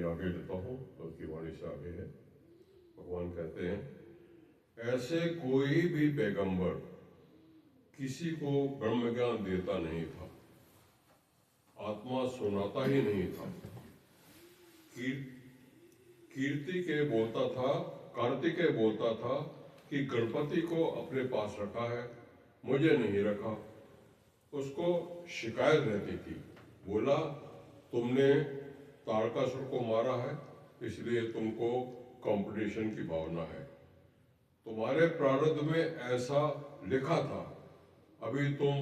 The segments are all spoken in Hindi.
आगे लेता हूँ, बल्कि वाणी से आगे है। भगवान कहते हैं, ऐसे कोई भी पैगंबर किसी को ब्रह्म ज्ञान देता नहीं था, आत्मा सुनाता ही नहीं था। कार्तिकेय बोलता था कि गणपति को अपने पास रखा है, मुझे नहीं रखा। उसको शिकायत रहती थी, बोला तुमने तारकासुर को मारा है, इसलिए तुमको कंपटीशन की भावना है, तुम्हारे प्रारब्ध में ऐसा लिखा था, अभी तुम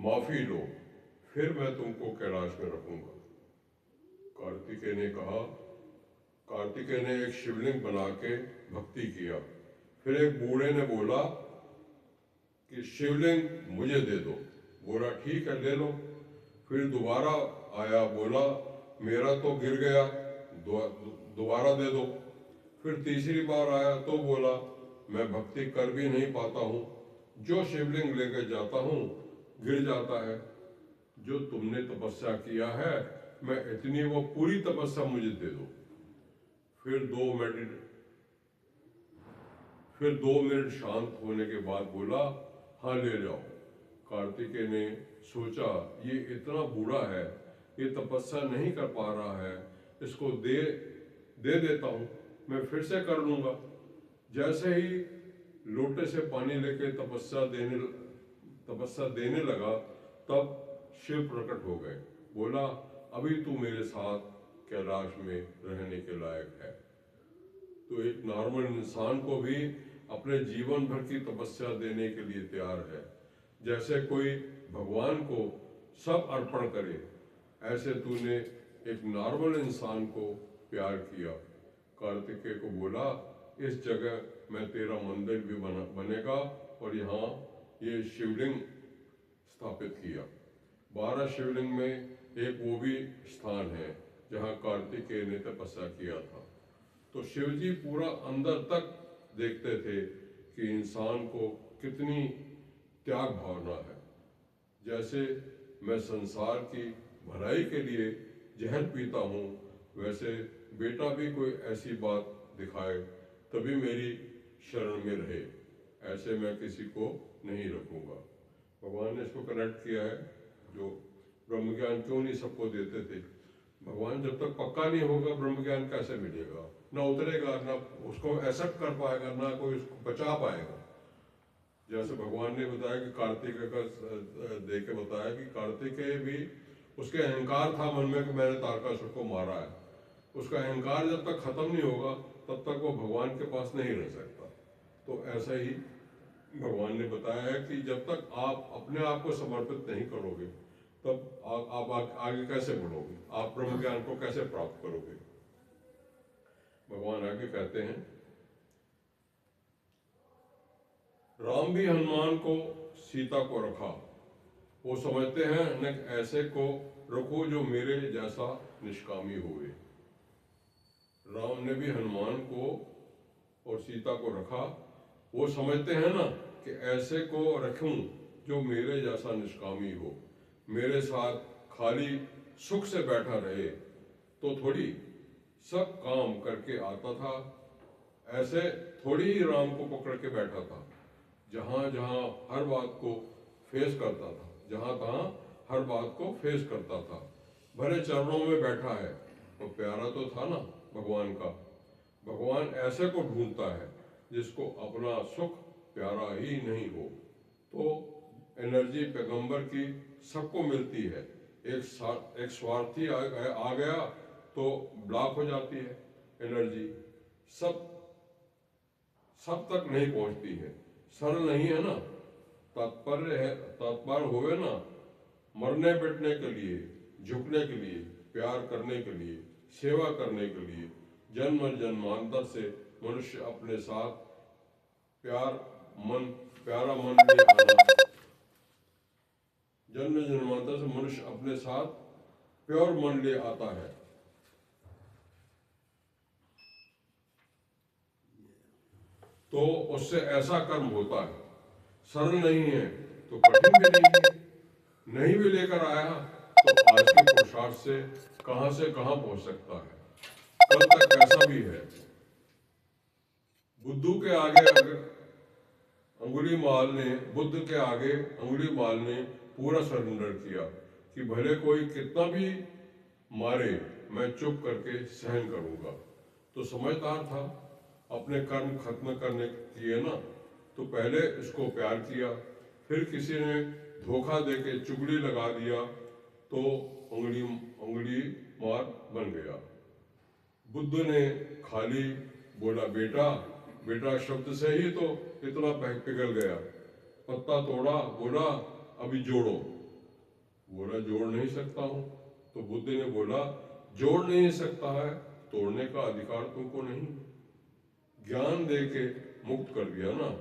माफी लो, फिर मैं तुमको कैलाश में रखूंगा। कार्तिकेय ने एक शिवलिंग बना के भक्ति किया। फिर एक बूढ़े ने बोला कि शिवलिंग मुझे दे दो। बोला ठीक है, ले लो। फिर दोबारा आया, बोला मेरा तो गिर गया, दोबारा दे दो। फिर तीसरी बार आया तो बोला मैं भक्ति कर भी नहीं पाता हूँ, जो शिवलिंग लेकर जाता हूँ गिर जाता है। जो तुमने तपस्या किया है, मैं इतनी वो पूरी तपस्या मुझे दे दो। फिर दो मिनट शांत होने के बाद बोला हाँ ले जाओ। कार्तिकेय ने सोचा ये इतना बूढ़ा है, ये तपस्या नहीं कर पा रहा है, इसको दे देता हूँ, मैं फिर से कर लूंगा। जैसे ही लोटे से पानी लेके तपस्या देने लगा, तब शिव प्रकट हो गए। बोला अभी तू मेरे साथ कैलाश में रहने के लायक है। तो एक नॉर्मल इंसान को भी अपने जीवन भर की तपस्या देने के लिए तैयार है। जैसे कोई भगवान को सब अर्पण करे, ऐसे तूने एक नॉर्मल इंसान को प्यार किया। कार्तिकेय को बोला इस जगह मैं तेरा मंदिर भी बनेगा, और यहाँ ये शिवलिंग स्थापित किया। 12 शिवलिंग में एक वो भी स्थान है जहाँ कार्तिकेय ने तपस्या किया था। तो शिवजी पूरा अंदर तक देखते थे कि इंसान को कितनी त्याग भावना है। जैसे मैं संसार की भलाई के लिए जहर पीता हूँ, वैसे बेटा भी कोई ऐसी बात दिखाए तभी मेरी शरण में रहे, ऐसे मैं किसी को नहीं रखूँगा। भगवान ने इसको कनेक्ट किया है, जो ब्रह्म ज्ञान क्यों नहीं सबको देते थे। भगवान जब तक पक्का नहीं होगा, ब्रह्म ज्ञान कैसे मिलेगा, ना उतरेगा, ना उसको एक्सेप्ट कर पाएगा, ना कोई उसको बचा पाएगा। जैसे भगवान ने बताया कि कार्तिकेय का देख के बताया कि कार्तिकेय भी उसके अहंकार था मन में कि मैंने तारकासुर को मारा है। उसका अहंकार जब तक खत्म नहीं होगा तब तक वो भगवान के पास नहीं रह सकता। तो ऐसा ही भगवान ने बताया है कि जब तक आप अपने आप को समर्पित नहीं करोगे, तब आप आगे कैसे बढ़ोगे, आप ब्रह्म ज्ञान को कैसे प्राप्त करोगे। भगवान आगे कहते हैं, राम भी हनुमान को सीता को रखा, वो समझते हैं न ऐसे को रखो जो मेरे जैसा निष्कामी हुए। राम ने भी हनुमान को और सीता को रखा, वो समझते हैं ना कि ऐसे को रखूं जो मेरे जैसा निष्कामी हो, मेरे साथ खाली सुख से बैठा रहे तो थोड़ी सब काम करके आता था। ऐसे थोड़ी ही राम को पकड़ के बैठा था, जहां जहां हर बात को फेस करता था, जहां तहां हर बात को फेस करता था। भले चरणों में बैठा है तो प्यारा तो था ना भगवान का। भगवान ऐसे को ढूंढता है जिसको अपना सुख प्यारा ही नहीं हो। तो एनर्जी पैगंबर की सबको मिलती है, एक स्वार्थी आ गया तो ब्लॉक हो जाती है एनर्जी, सब तक नहीं पहुंचती है, सरल नहीं है ना। तत्पर होवे ना, मरने बैठने के लिए, झुकने के लिए, प्यार करने के लिए, सेवा करने के लिए जन्म जन्मांतर से मनुष्य अपने साथ प्यारा मन ले आना, जन्म जन्मांतर से मनुष्य अपने साथ प्योर मन ले आता है। तो उससे ऐसा कर्म होता है, सरल नहीं है तो कठिन भी नहीं है। नहीं भी लेकर आया तो आज के पुरुषार्थ से कहां पहुंच सकता है। फल तक वैसा भी है। बुद्ध के आगे अंगुलीमाल ने पूरा सरेंडर किया कि भले कोई कितना भी मारे, मैं चुप करके सहन करूंगा। तो समझदार था, अपने कर्म खत्म करने किए ना, तो पहले इसको प्यार किया, फिर किसी ने धोखा देके चुगली लगा दिया तो उंगली मार बन गया। बुद्ध ने खाली बोला बेटा, बेटा शब्द से ही तो इतना पिघल गया। पत्ता तोड़ा, बोला अभी जोड़ो, बोला जोड़ नहीं सकता हूं। तो बुद्ध ने बोला जोड़ नहीं सकता है, तोड़ने का अधिकार तुमको नहीं। ज्ञान दे के मुक्त कर दिया ना।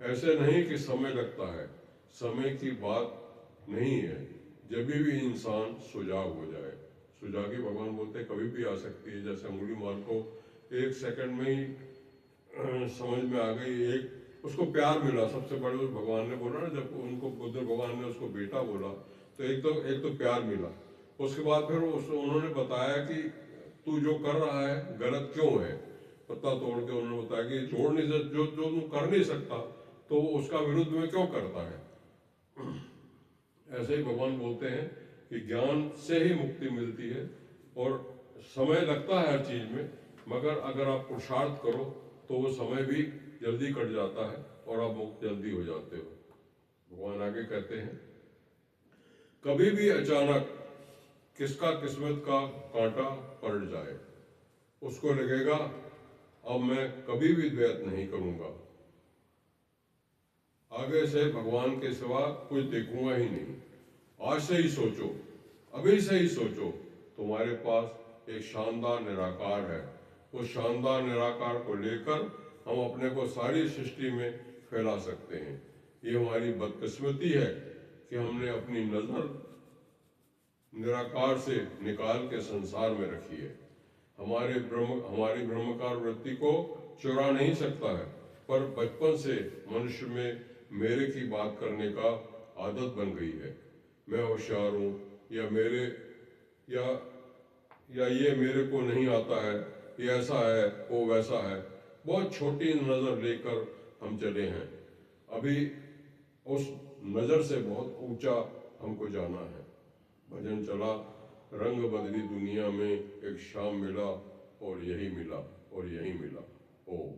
ऐसे नहीं कि समय लगता है, समय की बात नहीं है, जब भी इंसान सुजाग हो जाए। सुजागी भगवान बोलते कभी भी आ सकती है। जैसे अंगुली माल को 1 सेकंड में ही समझ में आ गई, एक उसको प्यार मिला। सबसे बड़े भगवान ने बोला ना, जब उनको बुद्ध भगवान ने उसको बेटा बोला तो एक तो प्यार मिला। उसके बाद फिर उन्होंने बताया कि तू जो कर रहा है गलत क्यों है। पत्ता तोड़ के उन्होंने बताया कि जोड़ नहीं जो जो तू कर नहीं सकता तो उसका विरुद्ध में क्यों करता है। ऐसे ही भगवान बोलते हैं कि ज्ञान से ही मुक्ति मिलती है, और समय लगता है हर चीज में, मगर अगर आप पुरुषार्थ करो तो वो समय भी जल्दी कट जाता है और आप मुक्त जल्दी हो जाते हो। भगवान आगे कहते हैं कभी भी अचानक किसका किस्मत का कांटा पलट जाए, उसको लगेगा अब मैं कभी भी द्वैत नहीं करूंगा, आगे से भगवान के सिवा कुछ देखूंगा ही नहीं। आज से ही सोचो, अभी से ही सोचो, तुम्हारे पास एक शानदार निराकार है। उस शानदार निराकार को लेकर हम अपने को सारी सृष्टि में फैला सकते हैं। ये हमारी बदकिस्मती है कि हमने अपनी नजर निराकार से निकाल के संसार में रखी है। हमारी ब्रह्मकार वृत्ति को चुरा नहीं सकता है, पर बचपन से मनुष्य में मेरे की बात करने का आदत बन गई है। मैं होशियार हूँ, या मेरे या ये मेरे को नहीं आता है, ये ऐसा है वो वैसा है। बहुत छोटी नजर लेकर हम चले हैं। अभी उस नजर से बहुत ऊंचा हमको जाना है। भजन चला, रंग बदली दुनिया में, एक शाम मिला और यही मिला और यही मिला। ओम।